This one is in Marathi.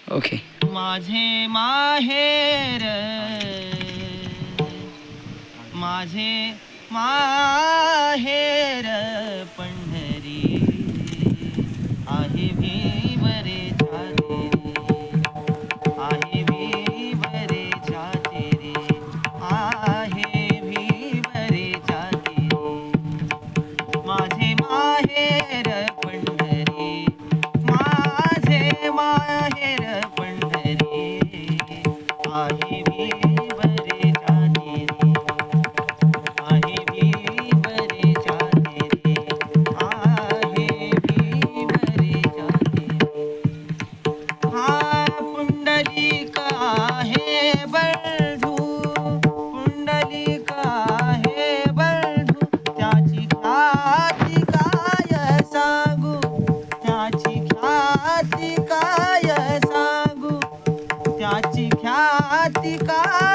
ओके. माझे माहेर माझे माहेर पंढरी आहे भीवरे तेरे आहे भीवरे तेरे आहे भीवरे तेरे माझे माहेर पंढरी माझे माहेर पंढरी आहे भीवरे तेरे आहे भीवरे तेरे आहे भीवरे तेरे हा पुंडलिक आहे बंधू पुंडलिक आहे बंधू त्याची ख्याती काय सांगू त्याची ख्याती काय सांगू त्याची ख्याती काय